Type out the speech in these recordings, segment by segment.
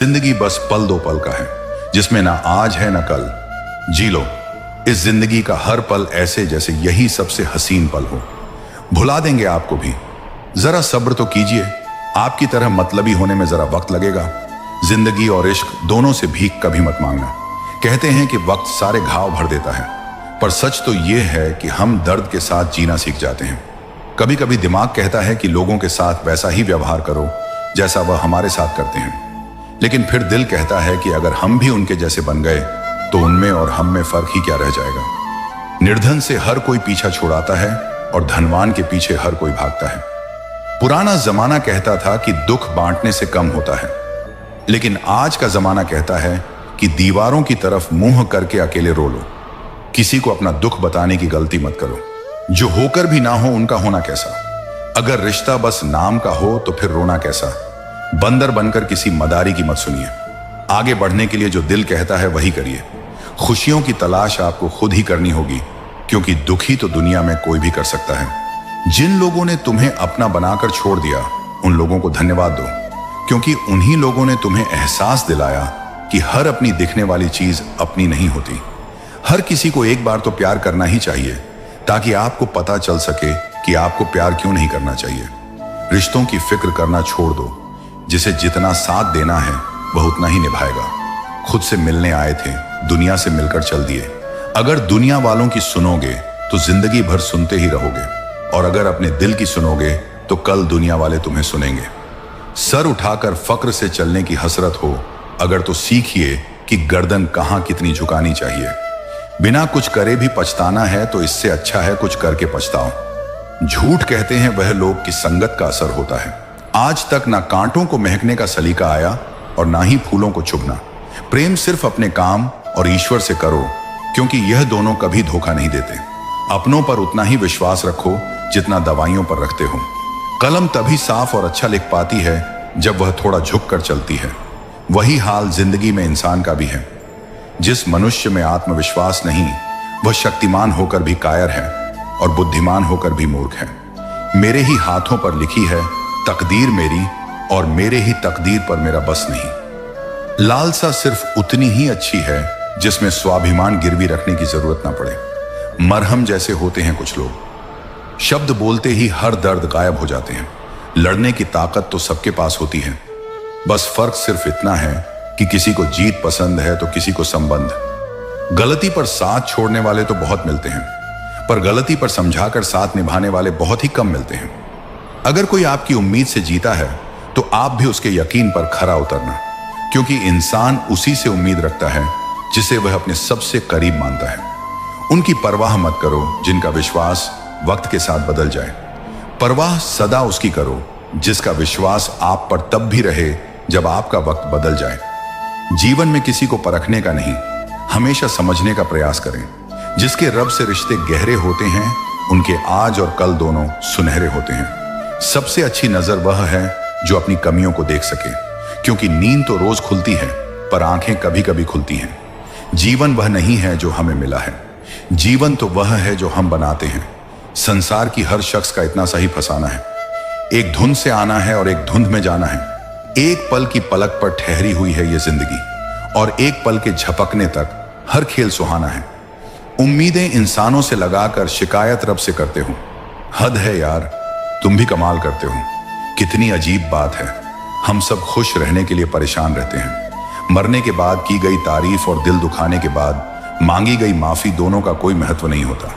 जिंदगी बस पल दो पल का है, जिसमें ना आज है ना कल। जी लो इस जिंदगी का हर पल ऐसे जैसे यही सबसे हसीन पल हो। भुला देंगे आपको भी, जरा सब्र तो कीजिए। आपकी तरह मतलबी होने में जरा वक्त लगेगा। जिंदगी और इश्क दोनों से भीख कभी मत मांगना। कहते हैं कि वक्त सारे घाव भर देता है, पर सच तो यह है कि हम दर्द के साथ जीना सीख जाते हैं। कभी कभी दिमाग कहता है कि लोगों के साथ वैसा ही व्यवहार करो जैसा वह हमारे साथ करते हैं, लेकिन फिर दिल कहता है कि अगर हम भी उनके जैसे बन गए तो उनमें और हम में फर्क ही क्या रह जाएगा। निर्धन से हर कोई पीछा छुड़ाता है और धनवान के पीछे हर कोई भागता है। पुराना जमाना कहता था कि दुख बांटने से कम होता है, लेकिन आज का जमाना कहता है कि दीवारों की तरफ मुंह करके अकेले रो लो। किसी को अपना दुख बताने की गलती मत करो। जो होकर भी ना हो उनका होना कैसा। अगर रिश्ता बस नाम का हो तो फिर रोना कैसा। बंदर बनकर किसी मदारी की मत सुनिए। आगे बढ़ने के लिए जो दिल कहता है वही करिए। खुशियों की तलाश आपको खुद ही करनी होगी, क्योंकि दुखी तो दुनिया में कोई भी कर सकता है। जिन लोगों ने तुम्हें अपना बनाकर छोड़ दिया उन लोगों को धन्यवाद दो, क्योंकि उन्हीं लोगों ने तुम्हें एहसास दिलाया कि हर अपनी दिखने वाली चीज अपनी नहीं होती। हर किसी को एक बार तो प्यार करना ही चाहिए, ताकि आपको पता चल सके कि आपको प्यार क्यों नहीं करना चाहिए। रिश्तों की फिक्र करना छोड़ दो। जिसे जितना साथ देना है वह उतना ही निभाएगा। खुद से मिलने आए थे, दुनिया से मिलकर चल दिए। अगर दुनिया वालों की सुनोगे तो जिंदगी भर सुनते ही रहोगे, और अगर अपने दिल की सुनोगे तो कल दुनिया वाले तुम्हें सुनेंगे। सर उठाकर फक्र से चलने की हसरत हो अगर तो सीखिए कि गर्दन कहां कितनी झुकानी चाहिए। बिना कुछ करे भी पछताना है तो इससे अच्छा है कुछ करके पछताओ। झूठ कहते हैं वह लोग कि संगत का असर होता है। आज तक ना कांटों को महकने का सलीका आया और ना ही फूलों को चुभना। प्रेम सिर्फ अपने काम और ईश्वर से करो, क्योंकि यह दोनों कभी धोखा नहीं देते। अपनों पर उतना ही विश्वास रखो जितना दवाइयों पर रखते हो। कलम तभी साफ और अच्छा लिख पाती है जब वह थोड़ा झुक कर चलती है। वही हाल जिंदगी में इंसान का भी है। जिस मनुष्य में आत्मविश्वास नहीं, वह शक्तिमान होकर भी कायर है और बुद्धिमान होकर भी मूर्ख है। मेरे ही हाथों पर लिखी है तकदीर मेरी, और मेरे ही तकदीर पर मेरा बस नहीं। लालसा सिर्फ उतनी ही अच्छी है जिसमें स्वाभिमान गिरवी रखने की जरूरत ना पड़े। मरहम जैसे होते हैं कुछ लोग, शब्द बोलते ही हर दर्द गायब हो जाते हैं। लड़ने की ताकत तो सबके पास होती है, बस फर्क सिर्फ इतना है कि किसी को जीत पसंद है तो किसी को संबंध। गलती पर साथ छोड़ने वाले तो बहुत मिलते हैं, पर गलती पर समझाकर साथ निभाने वाले बहुत ही कम मिलते हैं। अगर कोई आपकी उम्मीद से जीता है तो आप भी उसके यकीन पर खरा उतरना, क्योंकि इंसान उसी से उम्मीद रखता है जिसे वह अपने सबसे करीब मानता है। उनकी परवाह मत करो जिनका विश्वास वक्त के साथ बदल जाए। परवाह सदा उसकी करो जिसका विश्वास आप पर तब भी रहे जब आपका वक्त बदल जाए। जीवन में किसी को परखने का नहीं, हमेशा समझने का प्रयास करें। जिसके रब से रिश्ते गहरे होते हैं उनके आज और कल दोनों सुनहरे होते हैं। सबसे अच्छी नजर वह है जो अपनी कमियों को देख सके, क्योंकि नींद तो रोज खुलती है पर आंखें कभी कभी खुलती हैं। जीवन वह नहीं है जो हमें मिला है, जीवन तो वह है जो हम बनाते हैं। संसार की हर शख्स का इतना सही फसाना है। एक धुंध से आना है और एक धुंध में जाना है। एक पल की पलक पर ठहरी हुई है ये जिंदगी, और एक पल के झपकने तक हर खेल सुहाना है। उम्मीदें इंसानों से लगाकर शिकायत रब से करते हो। हद है यार, तुम भी कमाल करते हो। कितनी अजीब बात है, हम सब खुश रहने के लिए परेशान रहते हैं। मरने के बाद की गई तारीफ और दिल दुखाने के बाद मांगी गई माफी दोनों का कोई महत्व नहीं होता।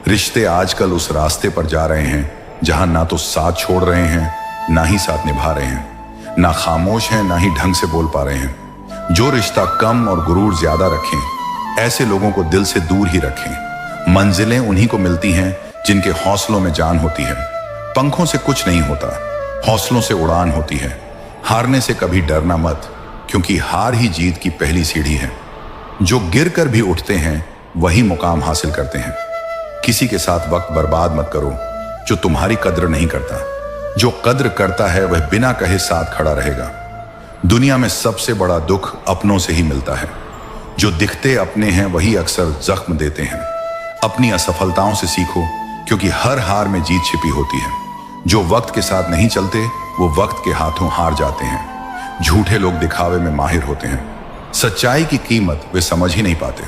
रिश्ते आजकल उस रास्ते पर जा रहे हैं जहां ना तो साथ छोड़ रहे हैं ना ही साथ निभा रहे हैं, ना खामोश हैं ना ही ढंग से बोल पा रहे हैं। जो रिश्ता कम और गुरूर ज्यादा रखें, ऐसे लोगों को दिल से दूर ही रखें। मंजिलें उन्हीं को मिलती हैं जिनके हौसलों में जान होती है। पंखों से कुछ नहीं होता, हौसलों से उड़ान होती है। हारने से कभी डरना मत, क्योंकि हार ही जीत की पहली सीढ़ी है। जो गिर कर भी उठते हैं वही मुकाम हासिल करते हैं। किसी के साथ वक्त बर्बाद मत करो जो तुम्हारी कद्र नहीं करता। जो कद्र करता है वह बिना कहे साथ खड़ा रहेगा। दुनिया में सबसे बड़ा दुख अपनों से ही मिलता है। जो दिखते अपने हैं वही अक्सर जख्म देते हैं। अपनी असफलताओं से सीखो, क्योंकि हर हार में जीत छिपी होती है। जो वक्त के साथ नहीं चलते वो वक्त के हाथों हार जाते हैं। झूठे लोग दिखावे में माहिर होते हैं, सच्चाई की कीमत वे समझ ही नहीं पाते।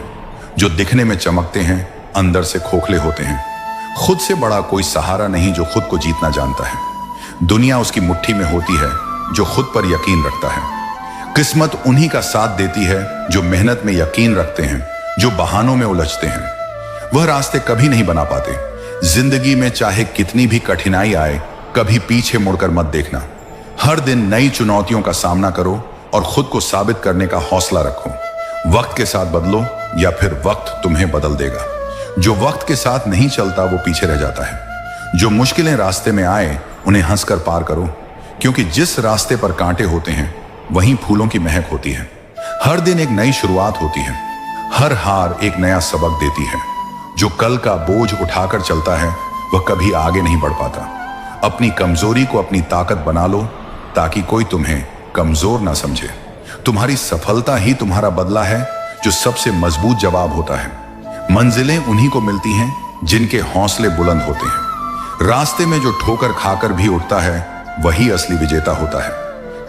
जो दिखने में चमकते हैं अंदर से खोखले होते हैं। खुद से बड़ा कोई सहारा नहीं जो खुद को जीतना जानता है। दुनिया उसकी मुट्ठी में होती है जो खुद पर यकीन रखता है। किस्मत उन्हीं का साथ देती है जो मेहनत में यकीन रखते हैं, जो बहानों में उलझते हैं। वह रास्ते कभी नहीं बना पाते। जिंदगी में चाहे कितनी भी कठिनाई आए, कभी पीछे मुड़कर मत देखना। हर दिन नई चुनौतियों का सामना करो और खुद को साबित करने का हौसला रखो। वक्त के साथ बदलो या फिर वक्त तुम्हें बदल देगा। जो वक्त के साथ नहीं चलता वो पीछे रह जाता है। जो मुश्किलें रास्ते में आए उन्हें हंसकर पार करो, क्योंकि जिस रास्ते पर कांटे होते हैं वहीं फूलों की महक होती है। हर दिन एक नई शुरुआत होती है। हर हार एक नया सबक देती है। जो कल का बोझ उठाकर चलता है वह कभी आगे नहीं बढ़ पाता। अपनी कमजोरी को अपनी ताकत बना लो ताकि कोई तुम्हें कमजोर ना समझे। तुम्हारी सफलता ही तुम्हारा बदला है जो सबसे मजबूत जवाब होता है। मंजिलें उन्हीं को मिलती हैं जिनके हौसले बुलंद होते हैं। रास्ते में जो ठोकर खाकर भी उठता है वही असली विजेता होता है।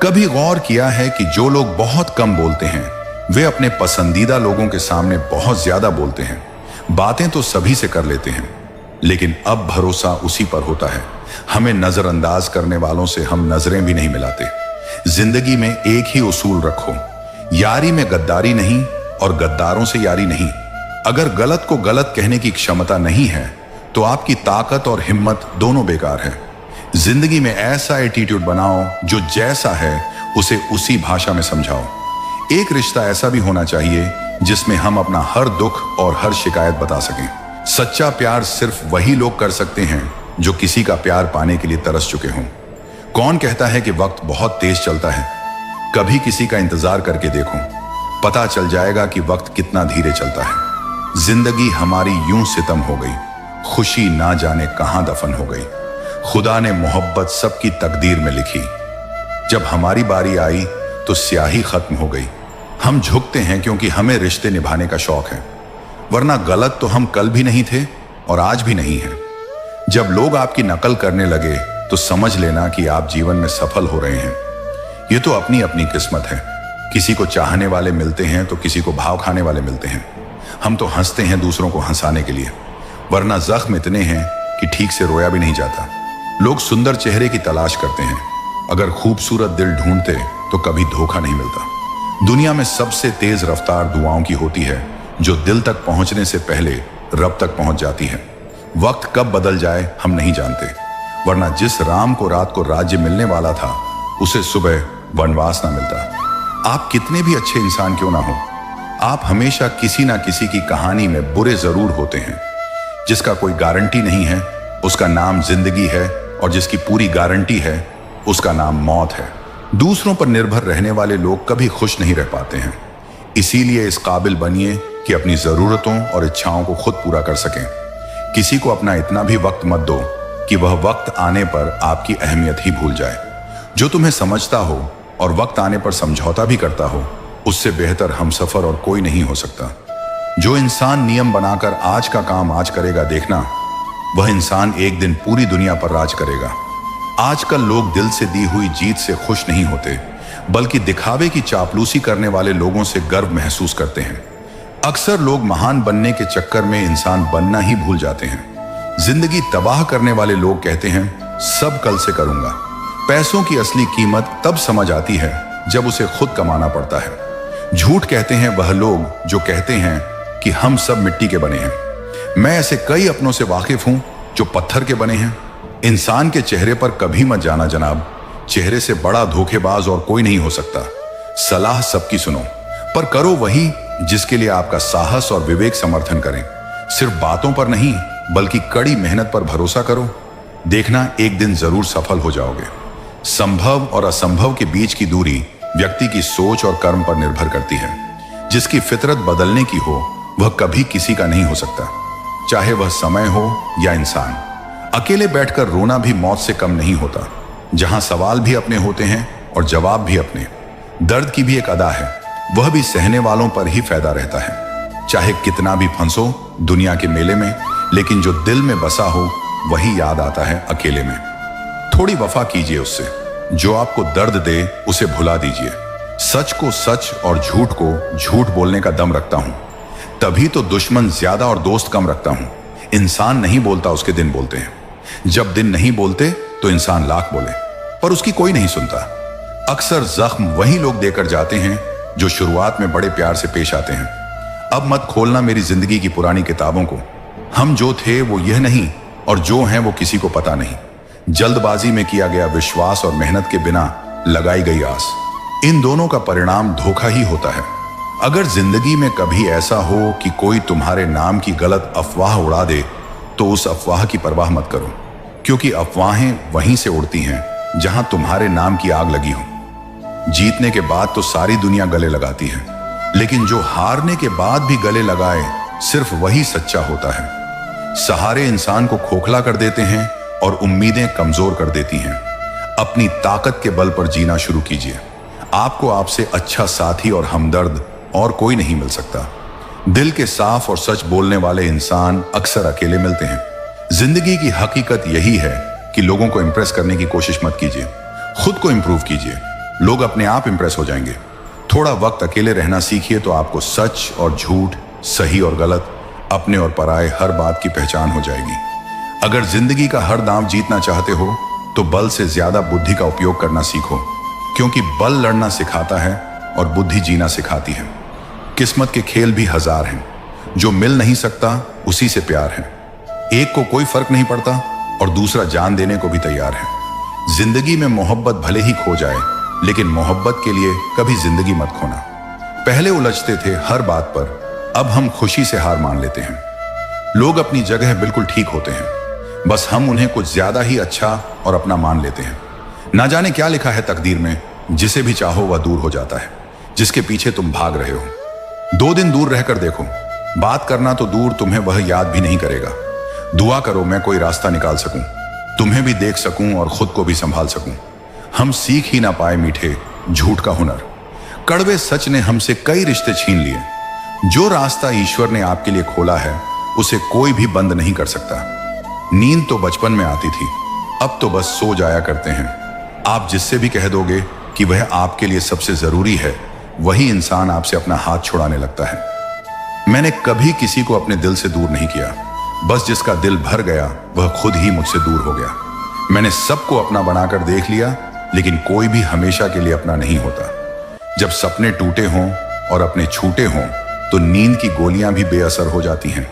कभी गौर किया है कि जो लोग बहुत कम बोलते हैं वे अपने पसंदीदा लोगों के सामने बहुत ज्यादा बोलते हैं। बातें तो सभी से कर लेते हैं, लेकिन अब भरोसा उसी पर होता है। हमें नजरअंदाज करने वालों से हम नजरें भी नहीं मिलाते। जिंदगी में एक ही उसूल रखो, यारी में गद्दारी नहीं और गद्दारों से यारी नहीं। अगर गलत को गलत कहने की क्षमता नहीं है तो आपकी ताकत और हिम्मत दोनों बेकार है। जिंदगी में ऐसा एटीट्यूड बनाओ जो जैसा है उसे उसी भाषा में समझाओ। एक रिश्ता ऐसा भी होना चाहिए जिसमें हम अपना हर दुख और हर शिकायत बता सकें। सच्चा प्यार सिर्फ वही लोग कर सकते हैं जो किसी का प्यार पाने के लिए तरस चुके हों। कौन कहता है कि वक्त बहुत तेज चलता है? कभी किसी का इंतजार करके देखो, पता चल जाएगा कि वक्त कितना धीरे चलता है। जिंदगी हमारी यूं सितम हो गई, खुशी ना जाने कहां दफन हो गई। खुदा ने मोहब्बत सबकी तकदीर में लिखी, जब हमारी बारी आई तो स्याही खत्म हो गई। हम झुकते हैं क्योंकि हमें रिश्ते निभाने का शौक है, वरना गलत तो हम कल भी नहीं थे और आज भी नहीं है। जब लोग आपकी नकल करने लगे तो समझ लेना कि आप जीवन में सफल हो रहे हैं। ये तो अपनी अपनी किस्मत है। किसी को चाहने वाले मिलते हैं तो किसी को भाव खाने वाले मिलते हैं। हम तो हंसते हैं दूसरों को हंसाने के लिए, वरना जख्म इतने हैं कि ठीक से रोया भी नहीं जाता। लोग सुंदर चेहरे की तलाश करते हैं, अगर खूबसूरत दिल ढूंढते तो कभी धोखा नहीं मिलता। दुनिया में सबसे तेज रफ्तार दुआओं की होती है, जो दिल तक पहुंचने से पहले रब तक पहुंच जाती है। वक्त कब बदल जाए हम नहीं जानते, वरना जिस राम को रात को राज्य मिलने वाला था उसे सुबह वनवास ना मिलता। आप कितने भी अच्छे इंसान क्यों ना हो, आप हमेशा किसी ना किसी की कहानी में बुरे जरूर होते हैं। जिसका कोई गारंटी नहीं है उसका नाम जिंदगी है, और जिसकी पूरी गारंटी है उसका नाम मौत है। दूसरों पर निर्भर रहने वाले लोग कभी खुश नहीं रह पाते हैं। इसीलिए इस काबिल बनिए कि अपनी जरूरतों और इच्छाओं को खुद पूरा कर सकें। किसी को अपना इतना भी वक्त मत दो कि वह वक्त आने पर आपकी अहमियत ही भूल जाए। जो तुम्हें समझता हो और वक्त आने पर समझौता भी करता हो, उससे बेहतर हमसफर और कोई नहीं हो सकता। जो इंसान नियम बनाकर आज का काम आज करेगा, देखना वह इंसान एक दिन पूरी दुनिया पर राज करेगा। आजकल लोग दिल से दी हुई जीत से खुश नहीं होते, बल्कि दिखावे की चापलूसी करने वाले लोगों से गर्व महसूस करते हैं। अक्सर लोग महान बनने के चक्कर में इंसान बनना ही भूल जाते हैं। जिंदगी तबाह करने वाले लोग कहते हैं सब कल से करूंगा। पैसों की असली कीमत तब समझ आती है जब उसे खुद कमाना पड़ता है। झूठ कहते हैं वह लोग जो कहते हैं कि हम सब मिट्टी के बने हैं। मैं ऐसे कई अपनों से वाकिफ हूं जो पत्थर के बने हैं। इंसान के चेहरे पर कभी मत जाना जनाब, चेहरे से बड़ा धोखेबाज और कोई नहीं हो सकता। सलाह सबकी सुनो, पर करो वही जिसके लिए आपका साहस और विवेक समर्थन करें। सिर्फ बातों पर नहीं बल्कि कड़ी मेहनत पर भरोसा करो, देखना एक दिन जरूर सफल हो जाओगे। संभव और असंभव के बीच की दूरी व्यक्ति की सोच और कर्म पर निर्भर करती है। जिसकी फितरत बदलने की हो वह कभी किसी का नहीं हो सकता, चाहे वह समय हो या इंसान। अकेले बैठकर रोना भी मौत से कम नहीं होता। जहां सवाल भी अपने होते हैं और जवाब भी अपने। दर्द की भी एक अदा है, वह भी सहने वालों पर ही फायदा रहता है। चाहे कितना भी फंसो दुनिया के मेले में, लेकिन जो दिल में बसा हो वही याद आता है अकेले में। थोड़ी वफा कीजिए उससे, जो आपको दर्द दे उसे भुला दीजिए। सच को सच और झूठ को झूठ बोलने का दम रखता हूं, तभी तो दुश्मन ज्यादा और दोस्त कम रखता हूं। इंसान नहीं बोलता, उसके दिन बोलते हैं। जब दिन नहीं बोलते तो इंसान लाख बोले, पर उसकी कोई नहीं सुनता। अक्सर जख्म वही लोग देकर जाते हैं जो शुरुआत में बड़े प्यार से पेश आते हैं। अब मत खोलना मेरी जिंदगी की पुरानी किताबों को। हम जो थे वो यह नहीं, और जो हैं वो किसी को पता नहीं। जल्दबाजी में किया गया विश्वास और मेहनत के बिना लगाई गई आस, इन दोनों का परिणाम धोखा ही होता है। अगर जिंदगी में कभी ऐसा हो कि कोई तुम्हारे नाम की गलत अफवाह उड़ा दे, तो उस अफवाह की परवाह मत करो, क्योंकि अफवाहें वहीं से उड़ती हैं जहां तुम्हारे नाम की आग लगी हो। जीतने के बाद तो सारी दुनिया गले लगाती है, लेकिन जो हारने के बाद भी गले लगाए, सिर्फ वही सच्चा होता है। सहारे इंसान को खोखला कर देते हैं और उम्मीदें कमजोर कर देती हैं। अपनी ताकत के बल पर जीना शुरू कीजिए। आपको आपसे अच्छा साथी और हमदर्द और कोई नहीं मिल सकता। दिल के साफ और सच बोलने वाले इंसान अक्सर अकेले मिलते हैं। जिंदगी की हकीकत यही है कि लोगों को इंप्रेस करने की कोशिश मत कीजिए, खुद को इंप्रूव कीजिए। लोग अपने आप इंप्रेस हो जाएंगे। थोड़ा वक्त अकेले रहना सीखिए तो आपको सच और झूठ, सही और गलत, अपने और पराये हर बात की पहचान हो जाएगी। अगर जिंदगी का हर दांव जीतना चाहते हो तो बल से ज्यादा बुद्धि का उपयोग करना सीखो, क्योंकि बल लड़ना सिखाता है और बुद्धि जीना सिखाती है। किस्मत के खेल भी हजार हैं, जो मिल नहीं सकता उसी से प्यार है। एक को कोई फर्क नहीं पड़ता और दूसरा जान देने को भी तैयार है। जिंदगी में मोहब्बत भले ही खो जाए, लेकिन मोहब्बत के लिए कभी जिंदगी मत खोना। पहले उलझते थे हर बात पर, अब हम खुशी से हार मान लेते हैं। लोग अपनी जगह बिल्कुल ठीक होते हैं, बस हम उन्हें कुछ ज्यादा ही अच्छा और अपना मान लेते हैं। ना जाने क्या लिखा है तकदीर में, जिसे भी चाहो वह दूर हो जाता है, जिसके पीछे तुम भाग रहे हो। 2 दिन दूर रहकर देखो, बात करना तो दूर, तुम्हें वह याद भी नहीं करेगा। दुआ करो मैं कोई रास्ता निकाल सकूं, तुम्हें भी देख सकूं और खुद को भी संभाल सकूं। हम सीख ही ना पाए मीठे झूठ का हुनर। कड़वे सच ने हमसे कई रिश्ते छीन लिए। जो रास्ता ईश्वर ने आपके लिए खोला है, उसे कोई भी बंद नहीं कर सकता। नींद तो बचपन में आती थी, अब तो बस सो जाया करते हैं। आप जिससे भी कह दोगे कि वह आपके लिए सबसे जरूरी है, वही इंसान आपसे अपना हाथ छुड़ाने लगता है। मैंने कभी किसी को अपने दिल से दूर नहीं किया, बस जिसका दिल भर गया वह खुद ही मुझसे दूर हो गया। मैंने सबको अपना बनाकर देख लिया, लेकिन कोई भी हमेशा के लिए अपना नहीं होता। जब सपने टूटे हों और अपने छूटे हों, तो नींद की गोलियां भी बेअसर हो जाती हैं।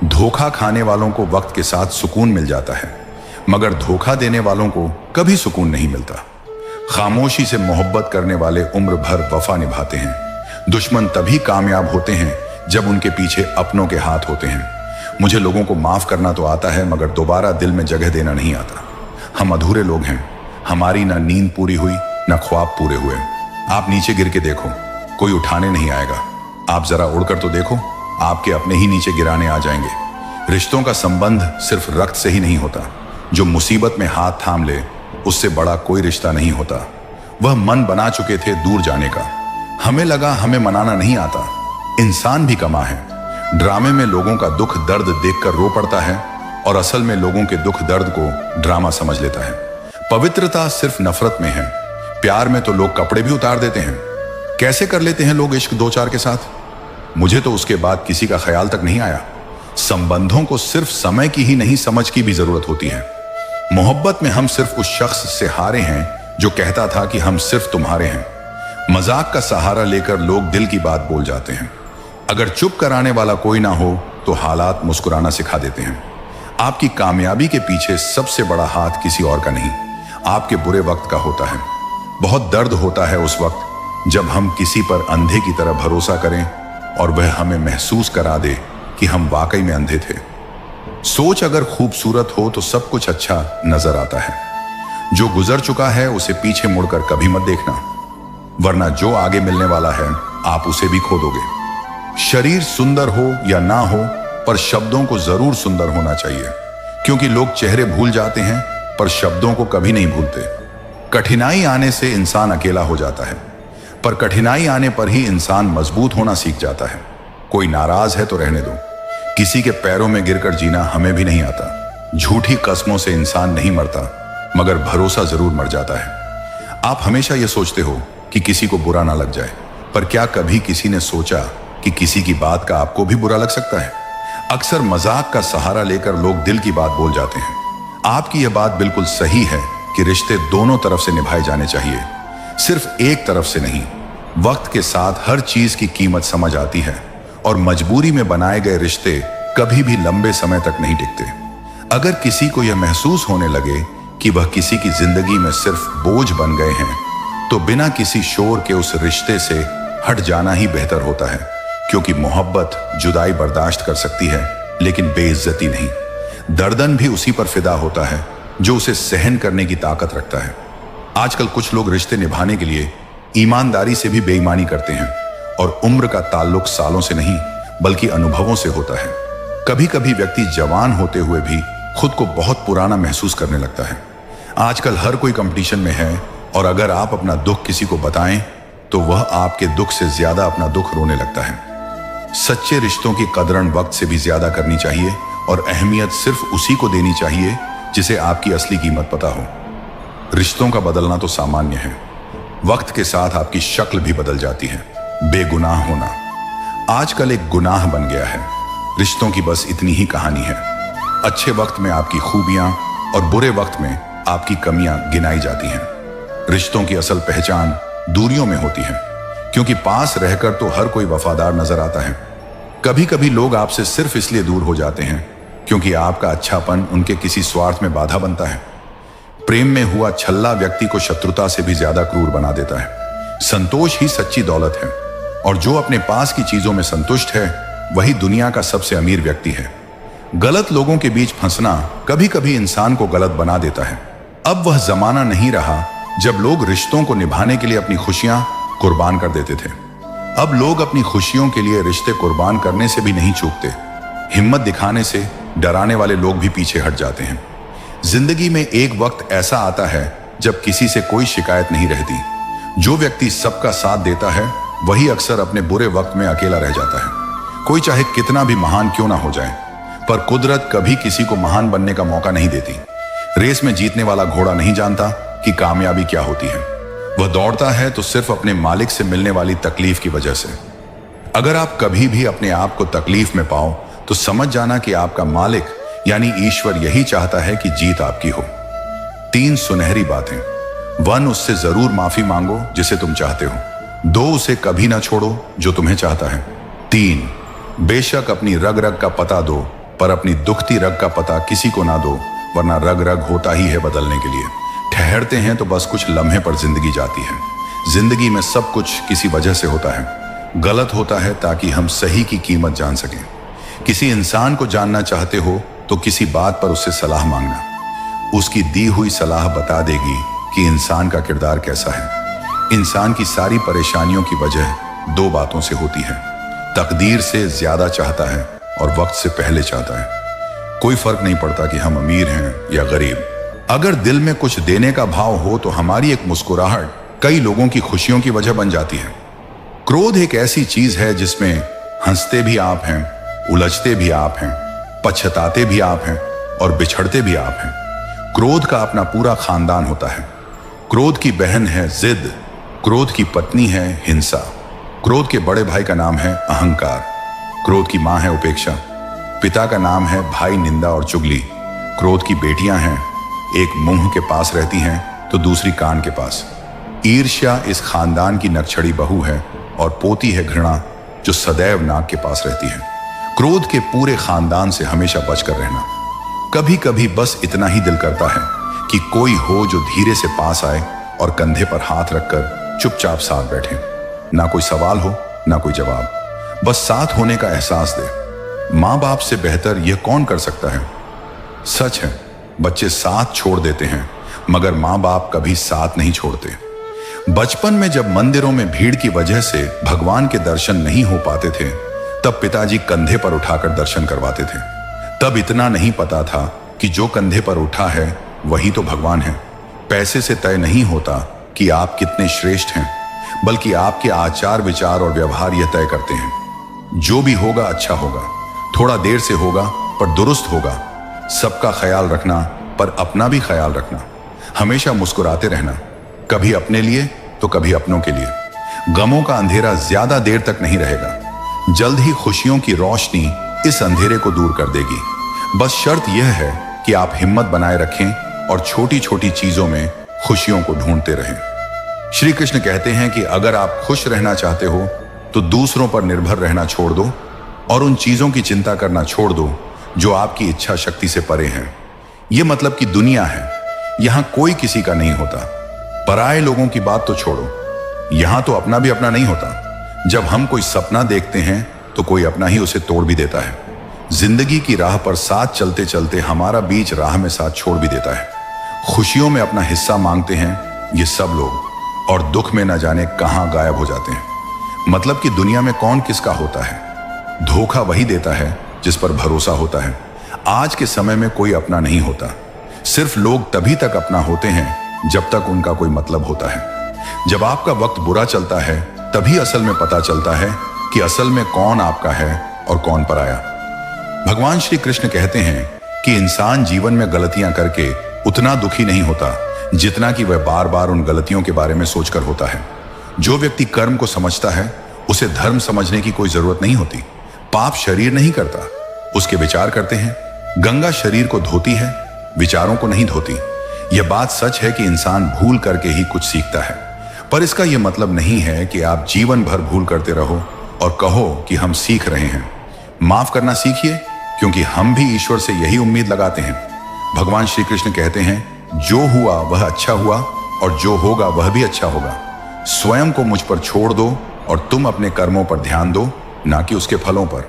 धोखा खाने वालों को वक्त के साथ सुकून मिल जाता है, मगर धोखा देने वालों को कभी सुकून नहीं मिलता। खामोशी से मोहब्बत करने वाले उम्र भर वफा निभाते हैं। दुश्मन तभी कामयाब होते हैं जब उनके पीछे अपनों के हाथ होते हैं। मुझे लोगों को माफ करना तो आता है, मगर दोबारा दिल में जगह देना नहीं आता। हम अधूरे लोग हैं, हमारी ना नींद पूरी हुई ना ख्वाब पूरे हुए। आप नीचे गिर के देखो, कोई उठाने नहीं आएगा। आप जरा उड़कर तो देखो, आपके अपने ही नीचे गिराने आ जाएंगे। रिश्तों का संबंध सिर्फ रक्त से ही नहीं होता। जो मुसीबत में हाथ थाम ले, उससे बड़ा कोई रिश्ता नहीं होता। वह मन बना चुके थे दूर जाने का। हमें लगा हमें मनाना नहीं आता। इंसान भी कमा है। ड्रामे में लोगों का दुख दर्द देखकर रो पड़ता है, और असल में लोगों के दुख दर्द को ड्रामा समझ लेता है। पवित्रता सिर्फ नफरत में है। प्यार में तो लोग कपड़े भी उतार देते हैं। कैसे कर लेते हैं लोग इश्क 2-4 के साथ? मुझे तो उसके बाद किसी का ख्याल तक नहीं आया। संबंधों को सिर्फ समय की ही नहीं, समझ की भी जरूरत होती है। मोहब्बत में हम सिर्फ उस शख्स से हारे हैं जो कहता था कि हम सिर्फ तुम्हारे हैं। मजाक का सहारा लेकर लोग दिल की बात बोल जाते हैं। अगर चुप कराने वाला कोई ना हो तो हालात मुस्कुराना सिखा देते हैं। आपकी कामयाबी के पीछे सबसे बड़ा हाथ किसी और का नहीं, आपके बुरे वक्त का होता है। बहुत दर्द होता है उस वक्त जब हम किसी पर अंधे की तरह भरोसा करें और वह हमें महसूस करा दे कि हम वाकई में अंधे थे। सोच अगर खूबसूरत हो तो सब कुछ अच्छा नजर आता है। जो गुजर चुका है उसे पीछे मुड़कर कभी मत देखना, वरना जो आगे मिलने वाला है आप उसे भी खो दोगे। शरीर सुंदर हो या ना हो, पर शब्दों को जरूर सुंदर होना चाहिए, क्योंकि लोग चेहरे भूल जाते हैं पर शब्दों को कभी नहीं भूलते। कठिनाई आने से इंसान अकेला हो जाता है, पर कठिनाई आने पर ही इंसान मजबूत होना सीख जाता है। कोई नाराज है तो रहने दो। किसी के पैरों में गिरकर जीना हमें भी नहीं आता। झूठी कस्मों से इंसान नहीं मरता, मगर भरोसा जरूर मर जाता है। आप हमेशा यह सोचते हो कि किसी को बुरा ना लग जाए, पर क्या कभी किसी ने सोचा कि किसी की बात का आपको भी बुरा लग सकता है? अक्सर मजाक का सहारा लेकर लोग दिल की बात बोल जाते हैं। आपकी यह बात बिल्कुल सही है कि रिश्ते दोनों तरफ से निभाए जाने चाहिए, सिर्फ एक तरफ से नहीं। वक्त के साथ हर चीज की कीमत समझ आती है और मजबूरी में बनाए गए रिश्ते कभी भी लंबे समय तक नहीं टिकते। अगर किसी को यह महसूस होने लगे कि वह किसी की जिंदगी में सिर्फ बोझ बन गए हैं, तो बिना किसी शोर के उस रिश्ते से हट जाना ही बेहतर होता है, क्योंकि मोहब्बत जुदाई बर्दाश्त कर सकती है लेकिन बेइज्जती नहीं। दर्दन भी उसी पर फिदा होता है जो उसे सहन करने की ताकत रखता है। आजकल कुछ लोग रिश्ते निभाने के लिए ईमानदारी से भी बेईमानी करते हैं, और उम्र का ताल्लुक सालों से नहीं बल्कि अनुभवों से होता है। कभी कभी व्यक्ति जवान होते हुए भी खुद को बहुत पुराना महसूस करने लगता है। आजकल हर कोई कंपटीशन में है, और अगर आप अपना दुख किसी को बताएं तो वह आपके दुख से ज्यादा अपना दुख रोने लगता है। सच्चे रिश्तों की कदर वक्त से भी ज्यादा करनी चाहिए, और अहमियत सिर्फ उसी को देनी चाहिए जिसे आपकी असली कीमत पता हो। रिश्तों का बदलना तो सामान्य है, वक्त के साथ आपकी शक्ल भी बदल जाती है। बेगुनाह होना आजकल एक गुनाह बन गया है। रिश्तों की बस इतनी ही कहानी है। अच्छे वक्त में आपकी खूबियां और बुरे वक्त में आपकी कमियां गिनाई जाती हैं। रिश्तों की असल पहचान दूरियों में होती है, क्योंकि पास रहकर तो हर कोई वफादार नजर आता है। कभी कभी लोग आपसे सिर्फ इसलिए दूर हो जाते हैं क्योंकि आपका अच्छापन उनके किसी स्वार्थ में बाधा बनता है। प्रेम में हुआ छल्ला व्यक्ति को शत्रुता से भी ज्यादा क्रूर बना देता है। संतोष ही सच्ची दौलत है, और जो अपने पास की चीजों में संतुष्ट है वही दुनिया का सबसे अमीर व्यक्ति है। गलत लोगों के बीच फंसना कभी कभी इंसान को गलत बना देता है। अब वह जमाना नहीं रहा जब लोग रिश्तों को निभाने के लिए अपनी खुशियां कुर्बान कर देते थे। अब लोग अपनी खुशियों के लिए रिश्ते कुर्बान करने से भी नहीं चूकते। हिम्मत दिखाने से डराने वाले लोग भी पीछे हट जाते हैं। जिंदगी में एक वक्त ऐसा आता है जब किसी से कोई शिकायत नहीं रहती। जो व्यक्ति सबका साथ देता है वही अक्सर अपने बुरे वक्त में अकेला रह जाता है। कोई चाहे कितना भी महान क्यों ना हो जाए, पर कुदरत कभी किसी को महान बनने का मौका नहीं देती। रेस में जीतने वाला घोड़ा नहीं जानता कि कामयाबी क्या होती है। वह दौड़ता है तो सिर्फ अपने मालिक से मिलने वाली तकलीफ की वजह से। अगर आप कभी भी अपने आप को तकलीफ में पाओ तो समझ जाना कि आपका मालिक यानी ईश्वर यही चाहता है कि जीत आपकी हो। 3 सुनहरी बातें। 1, उससे जरूर माफी मांगो जिसे तुम चाहते हो। 2, उसे कभी ना छोड़ो जो तुम्हें चाहता है। 3, बेशक अपनी रग रग का पता दो, पर अपनी दुखती रग का पता किसी को ना दो, वरना रग रग होता ही है बदलने के लिए। ठहरते हैं तो बस कुछ लम्हे पर जिंदगी जाती है। जिंदगी में सब कुछ किसी वजह से होता है। गलत होता है ताकि हम सही की कीमत जान सकें। किसी इंसान को जानना चाहते हो तो किसी बात पर उससे सलाह मांगना। उसकी दी हुई सलाह बता देगी कि इंसान का किरदार कैसा है। इंसान की सारी परेशानियों की वजह 2 बातों से होती है। तकदीर से ज्यादा चाहता है और वक्त से पहले चाहता है। कोई फर्क नहीं पड़ता कि हम अमीर हैं या गरीब। अगर दिल में कुछ देने का भाव हो तो हमारी एक मुस्कुराहट कई लोगों की खुशियों की वजह बन जाती है। क्रोध एक ऐसी चीज है जिसमें हंसते भी आप हैं, उलझते भी आप हैं, पछताते भी आप हैं और बिछड़ते भी आप हैं। क्रोध का अपना पूरा खानदान होता है। क्रोध की बहन है जिद, क्रोध की पत्नी है हिंसा, क्रोध के बड़े भाई का नाम है अहंकार, क्रोध की मां है उपेक्षा, पिता का नाम है भाई निंदा और चुगली। क्रोध की बेटियां हैं, एक मुंह के पास रहती हैं तो दूसरी कान के पास। ईर्ष्या इस खानदान की नक्छड़ी बहू है और पोती है घृणा जो सदैव नाक के पास रहती है। क्रोध के पूरे खानदान से हमेशा बचकर रहना। कभी कभी बस इतना ही दिल करता है कि कोई हो जो धीरे से पास आए और कंधे पर हाथ रखकर चुपचाप साथ बैठे। ना कोई सवाल हो ना कोई जवाब, बस साथ होने का एहसास दे। माँ बाप से बेहतर यह कौन कर सकता है। सच है, बच्चे साथ छोड़ देते हैं मगर माँ बाप कभी साथ नहीं छोड़ते। बचपन में जब मंदिरों में भीड़ की वजह से भगवान के दर्शन नहीं हो पाते थे तब पिताजी कंधे पर उठाकर दर्शन करवाते थे। तब इतना नहीं पता था कि जो कंधे पर उठा है वही तो भगवान है। पैसे से तय नहीं होता कि आप कितने श्रेष्ठ हैं, बल्कि आपके आचार विचार और व्यवहार यह तय करते हैं। जो भी होगा अच्छा होगा, थोड़ा देर से होगा पर दुरुस्त होगा। सबका ख्याल रखना पर अपना भी ख्याल रखना। हमेशा मुस्कुराते रहना। कभी अपने लिए तो कभी अपनों के लिए। गमों का अंधेरा ज्यादा देर तक नहीं रहेगा, जल्द ही खुशियों की रोशनी इस अंधेरे को दूर कर देगी। बस शर्त यह है कि आप हिम्मत बनाए रखें और छोटी छोटी चीजों में खुशियों को ढूंढते रहें। श्री कृष्ण कहते हैं कि अगर आप खुश रहना चाहते हो तो दूसरों पर निर्भर रहना छोड़ दो और उन चीजों की चिंता करना छोड़ दो जो आपकी इच्छा शक्ति से परे हैं। यह मतलब कि दुनिया है, यहां कोई किसी का नहीं होता। पराये लोगों की बात तो छोड़ो, यहां तो अपना भी अपना नहीं होता। जब हम कोई सपना देखते हैं तो कोई अपना ही उसे तोड़ भी देता है। जिंदगी की राह पर साथ चलते चलते हमारा बीच राह में साथ छोड़ भी देता है। खुशियों में अपना हिस्सा मांगते हैं ये सब लोग, और दुख में न जाने कहां गायब हो जाते हैं। मतलब कि दुनिया में कौन किसका होता है? धोखा वही देता है जिस पर भरोसा होता है। आज के समय में कोई अपना नहीं होता। सिर्फ लोग तभी तक अपना होते हैं जब तक उनका कोई मतलब होता है। जब आपका वक्त बुरा चलता है तभी असल में पता चलता है कि असल में कौन आपका है और कौन पराया। भगवान श्री कृष्ण कहते हैं कि इंसान जीवन में गलतियां करके उतना दुखी नहीं होता जितना कि वह बार बार उन गलतियों के बारे में सोचकर होता है। जो व्यक्ति कर्म को समझता है उसे धर्म समझने की कोई जरूरत नहीं होती। पाप शरीर नहीं करता, उसके विचार करते हैं। गंगा शरीर को धोती है, विचारों को नहीं धोती। यह बात सच है कि इंसान भूल करके ही कुछ सीखता है, पर इसका यह मतलब नहीं है कि आप जीवन भर भूल करते रहो और कहो कि हम सीख रहे हैं। माफ करना सीखिए, क्योंकि हम भी ईश्वर से यही उम्मीद लगाते हैं। भगवान श्री कृष्ण कहते हैं, जो हुआ वह अच्छा हुआ और जो होगा वह भी अच्छा होगा। स्वयं को मुझ पर छोड़ दो और तुम अपने कर्मों पर ध्यान दो, ना कि उसके फलों पर।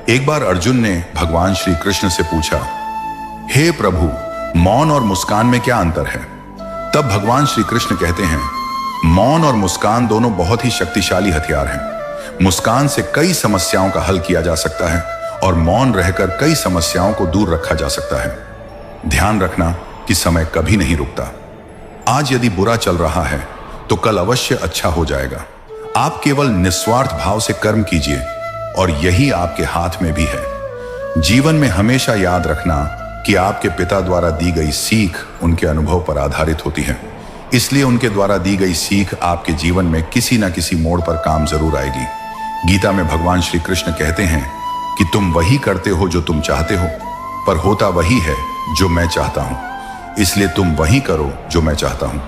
एक बार अर्जुन ने भगवान श्री कृष्ण से पूछा, हे प्रभु, मौन और मुस्कान में क्या अंतर है? तब भगवान श्री कृष्ण कहते हैं, मौन और मुस्कान दोनों बहुत ही शक्तिशाली हथियार हैं। मुस्कान से कई समस्याओं का हल किया जा सकता है और मौन रहकर कई समस्याओं को दूर रखा जा सकता है। ध्यान रखना कि समय कभी नहीं रुकता। आज यदि बुरा चल रहा है तो कल अवश्य अच्छा हो जाएगा। आप केवल निस्वार्थ भाव से कर्म कीजिए और यही आपके हाथ में भी है। जीवन में हमेशा याद रखना कि आपके पिता द्वारा दी गई सीख उनके अनुभव पर आधारित होती है, इसलिए उनके द्वारा दी गई सीख आपके जीवन में किसी न किसी मोड़ पर काम जरूर आएगी। गीता में भगवान श्री कृष्ण कहते हैं कि तुम वही करते हो जो तुम चाहते हो, पर होता वही है जो मैं चाहता हूं। इसलिए तुम वही करो जो मैं चाहता हूं,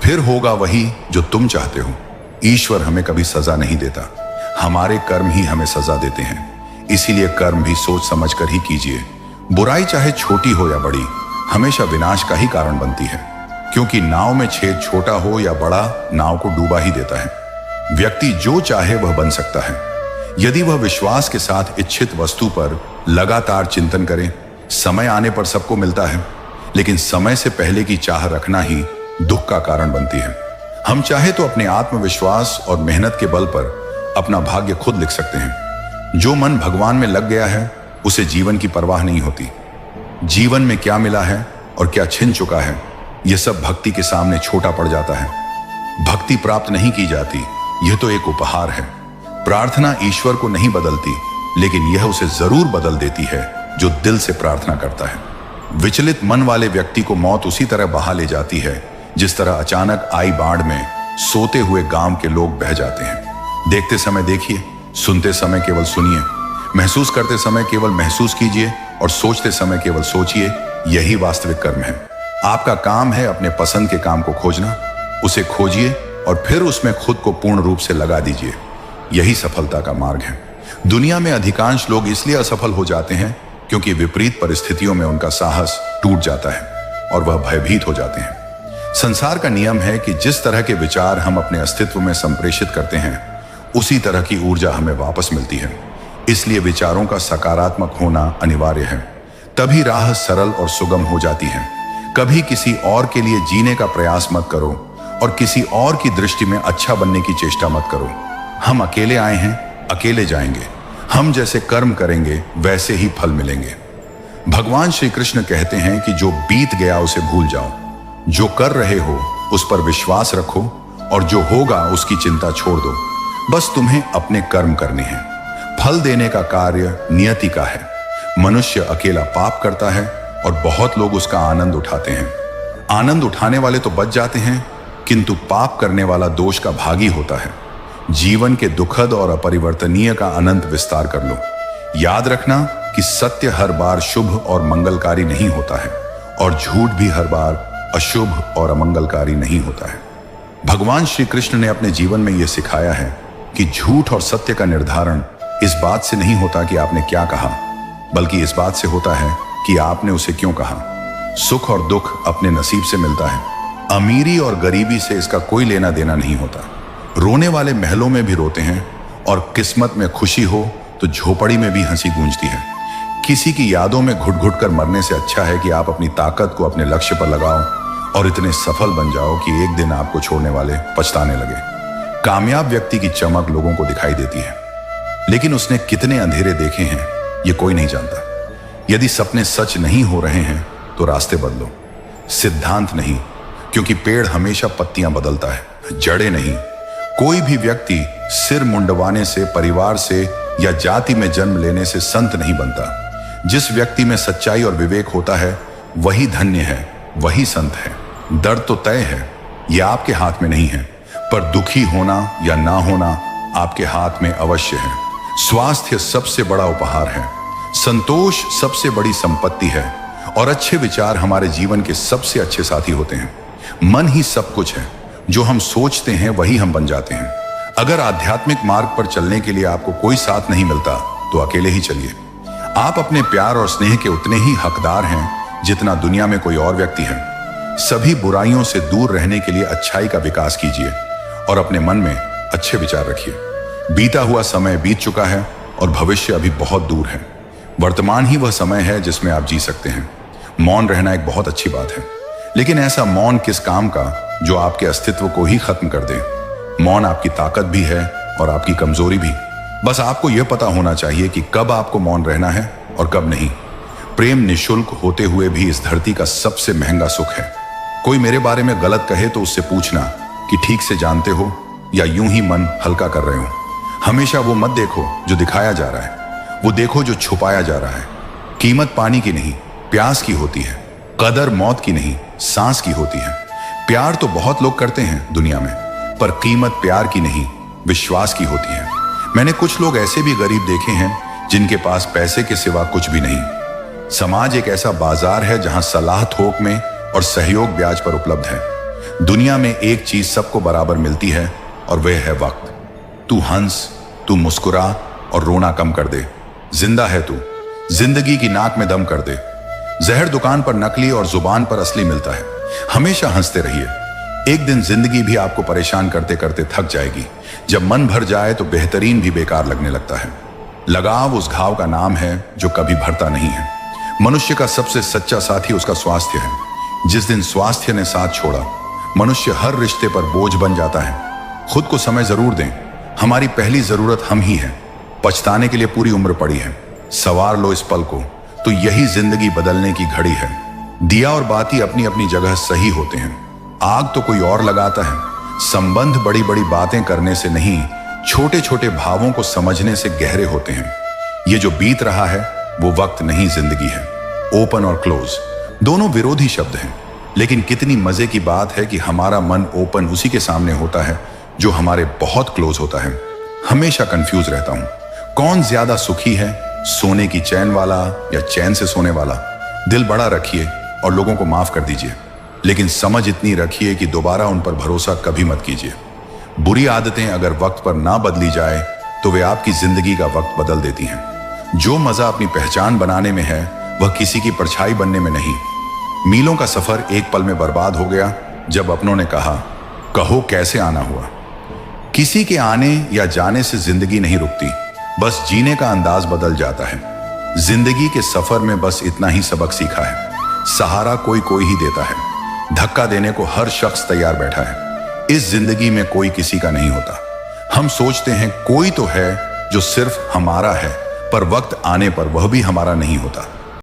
फिर होगा वही जो तुम चाहते हो। ईश्वर हमें कभी सजा नहीं देता, हमारे कर्म ही हमें सजा देते हैं। इसीलिए कर्म भी सोच समझ कर ही कीजिए। बुराई चाहे छोटी हो या बड़ी, हमेशा विनाश का ही कारण बनती है, क्योंकि नाव में छेद छोटा हो या बड़ा, नाव को डूबा ही देता है। व्यक्ति जो चाहे वह बन सकता है, यदि वह विश्वास के साथ इच्छित वस्तु पर लगातार चिंतन करे। समय आने पर सबको मिलता है, लेकिन समय से पहले की चाह रखना ही दुख का कारण बनती है। हम चाहे तो अपने आत्मविश्वास और मेहनत के बल पर अपना भाग्य खुद लिख सकते हैं। जो मन भगवान में लग गया है उसे जीवन की परवाह नहीं होती। जीवन में क्या मिला है और क्या छिन चुका है, यह सब भक्ति के सामने छोटा पड़ जाता है। भक्ति प्राप्त नहीं की जाती, यह तो एक उपहार है। प्रार्थना ईश्वर को नहीं बदलती, लेकिन यह उसे जरूर बदल देती है जो दिल से प्रार्थना करता है। विचलित मन वाले व्यक्ति को मौत उसी तरह बहा ले जाती है जिस तरह अचानक आई बाढ़ में सोते हुए गांव के लोग बह जाते हैं। देखते समय देखिए, सुनते समय केवल सुनिए, महसूस करते समय केवल महसूस कीजिए और सोचते समय केवल सोचिए। यही वास्तविक कर्म है। आपका काम है अपने पसंद के काम को खोजना, उसे खोजिए और फिर उसमें खुद को पूर्ण रूप से लगा दीजिए। यही सफलता का मार्ग है। दुनिया में अधिकांश लोग इसलिए असफल हो जाते हैं क्योंकि विपरीत परिस्थितियों में उनका साहस टूट जाता है और वह भयभीत हो जाते हैं। संसार का नियम है कि जिस तरह के विचार हम अपने अस्तित्व में संप्रेषित करते हैं, उसी तरह की ऊर्जा हमें वापस मिलती है। इसलिए विचारों का सकारात्मक होना अनिवार्य है, तभी राह सरल और सुगम हो जाती है। कभी किसी और के लिए जीने का प्रयास मत करो और किसी और की दृष्टि में अच्छा बनने की चेष्टा मत करो। हम अकेले आए हैं, अकेले जाएंगे। हम जैसे कर्म करेंगे वैसे ही फल मिलेंगे। भगवान श्री कृष्ण कहते हैं कि जो बीत गया उसे भूल जाओ, जो कर रहे हो उस पर विश्वास रखो और जो होगा उसकी चिंता छोड़ दो। बस तुम्हें अपने कर्म करने हैं। फल देने का कार्य नियति का है। मनुष्य अकेला पाप करता है और बहुत लोग उसका आनंद उठाते हैं। आनंद उठाने वाले तो बच जाते हैं, किंतु पाप करने वाला दोष का भागी होता है। जीवन के दुखद और अपरिवर्तनीय का अनंत विस्तार कर लो। याद रखना कि सत्य हर बार शुभ और मंगलकारी नहीं होता है और झूठ भी हर बार अशुभ और अमंगलकारी नहीं होता है। भगवान श्री कृष्ण ने अपने जीवन में यह सिखाया है कि झूठ और सत्य का निर्धारण इस बात से नहीं होता कि आपने क्या कहा, बल्कि इस बात से होता है कि आपने उसे क्यों कहा। सुख और दुख अपने नसीब से मिलता है। अमीरी और गरीबी से इसका कोई लेना देना नहीं होता। रोने वाले महलों में भी रोते हैं और किस्मत में खुशी हो तो झोपड़ी में भी हंसी गूंजती है। किसी की यादों में घुट घुट कर मरने से अच्छा है कि आप अपनी ताकत को अपने लक्ष्य पर लगाओ और इतने सफल बन जाओ कि एक दिन आपको छोड़ने वाले पछताने लगे। कामयाब व्यक्ति की चमक लोगों को दिखाई देती है, लेकिन उसने कितने अंधेरे देखे हैं ये कोई नहीं जानता। यदि सपने सच नहीं हो रहे हैं तो रास्ते बदलो, सिद्धांत नहीं, क्योंकि पेड़ हमेशा पत्तियां बदलता है, जड़ें नहीं। कोई भी व्यक्ति सिर मुंडवाने से, परिवार से या जाति में जन्म लेने से संत नहीं बनता। जिस व्यक्ति में सच्चाई और विवेक होता है वही धन्य है, वही संत है। दर्द तो तय है, यह आपके हाथ में नहीं है, पर दुखी होना या ना होना आपके हाथ में अवश्य है। स्वास्थ्य सबसे बड़ा उपहार है, संतोष सबसे बड़ी संपत्ति है और अच्छे विचार हमारे जीवन के सबसे अच्छे साथी होते हैं। मन ही सब कुछ है, जो हम सोचते हैं वही हम बन जाते हैं। अगर आध्यात्मिक मार्ग पर चलने के लिए आपको कोई साथ नहीं मिलता तो अकेले ही चलिए। आप अपने प्यार और स्नेह के उतने ही हकदार हैं जितना दुनिया में कोई और व्यक्ति है। सभी बुराइयों से दूर रहने के लिए अच्छाई का विकास कीजिए और अपने मन में अच्छे विचार रखिए। बीता हुआ समय बीत चुका है और भविष्य अभी बहुत दूर है। वर्तमान ही वह समय है जिसमें आप जी सकते हैं। मौन रहना एक बहुत अच्छी बात है, लेकिन ऐसा मौन किस काम का जो आपके अस्तित्व को ही खत्म कर दे। मौन आपकी ताकत भी है और आपकी कमजोरी भी। बस आपको यह पता होना चाहिए कि कब आपको मौन रहना है और कब नहीं। प्रेम निःशुल्क होते हुए भी इस धरती का सबसे महंगा सुख है। कोई मेरे बारे में गलत कहे तो उससे पूछना कि ठीक से जानते हो या यूं ही मन हल्का कर रहे हो। हमेशा वो मत देखो जो दिखाया जा रहा है, वो देखो जो छुपाया जा रहा है। कीमत पानी की नहीं, प्यास की होती है। कदर मौत की नहीं, सांस की होती है। प्यार तो बहुत लोग करते हैं दुनिया में, पर कीमत प्यार की नहीं, विश्वास की होती है। मैंने कुछ लोग ऐसे भी गरीब देखे हैं जिनके पास पैसे के सिवा कुछ भी नहीं। समाज एक ऐसा बाजार है जहां सलाह थोक में और सहयोग ब्याज पर उपलब्ध है। दुनिया में एक चीज सबको बराबर मिलती है और वह है वक्त। तू हंस, तू मुस्कुरा और रोना कम कर दे। जिंदा है तू, जिंदगी की नाक में दम कर दे। जहर दुकान पर नकली और जुबान पर असली मिलता है। हमेशा हंसते रहिए। एक दिन जिंदगी भी आपको परेशान करते करते थक जाएगी। जब मन भर जाए तो बेहतरीन भी बेकार लगने लगता है। लगाव उस घाव का नाम है जो कभी भरता नहीं है। मनुष्य का सबसे सच्चा साथी उसका स्वास्थ्य है। जिस दिन स्वास्थ्य ने साथ छोड़ा, मनुष्य हर रिश्ते पर बोझ बन जाता है। खुद को समय जरूर दें। हमारी पहली जरूरत हम ही हैं। पछताने के लिए पूरी उम्र पड़ी है। सवार लो इस पल को, तो यही जिंदगी बदलने की घड़ी है। दिया और बाती अपनी अपनी जगह सही होते हैं। आग तो कोई और लगाता है। संबंध बड़ी बड़ी बातें करने से नहीं, छोटे छोटे भावों को समझने से गहरे होते हैं। ये जो बीत रहा है वो वक्त नहीं, जिंदगी है। ओपन और क्लोज दोनों विरोधी शब्द हैं, लेकिन कितनी मजे की बात है कि हमारा मन ओपन उसी के सामने होता है जो हमारे बहुत क्लोज होता है। हमेशा कंफ्यूज रहता हूं, कौन ज्यादा सुखी है, सोने की चैन वाला या चैन से सोने वाला। दिल बड़ा रखिए और लोगों को माफ कर दीजिए, लेकिन समझ इतनी रखिए कि दोबारा उन पर भरोसा कभी मत कीजिए। बुरी आदतें अगर वक्त पर ना बदली जाए तो वे आपकी जिंदगी का वक्त बदल देती हैं। जो मजा अपनी पहचान बनाने में है वह किसी की परछाई बनने में नहीं। मीलों का सफर एक पल में बर्बाद हो गया जब अपनों ने कहा, कहो कैसे आना हुआ। किसी के आने या जाने से जिंदगी नहीं रुकती, बस जीने का अंदाज बदल जाता है। जिंदगी के सफर में बस इतना ही सबक सीखा है। सहारा कोई कोई ही देता है, धक्का देने को हर शख्स तैयार बैठा है। इस जिंदगी में कोई किसी का नहीं होता। हम सोचते हैं कोई तो है जो सिर्फ हमारा है, पर वक्त आने पर वह भी हमारा नहीं होता।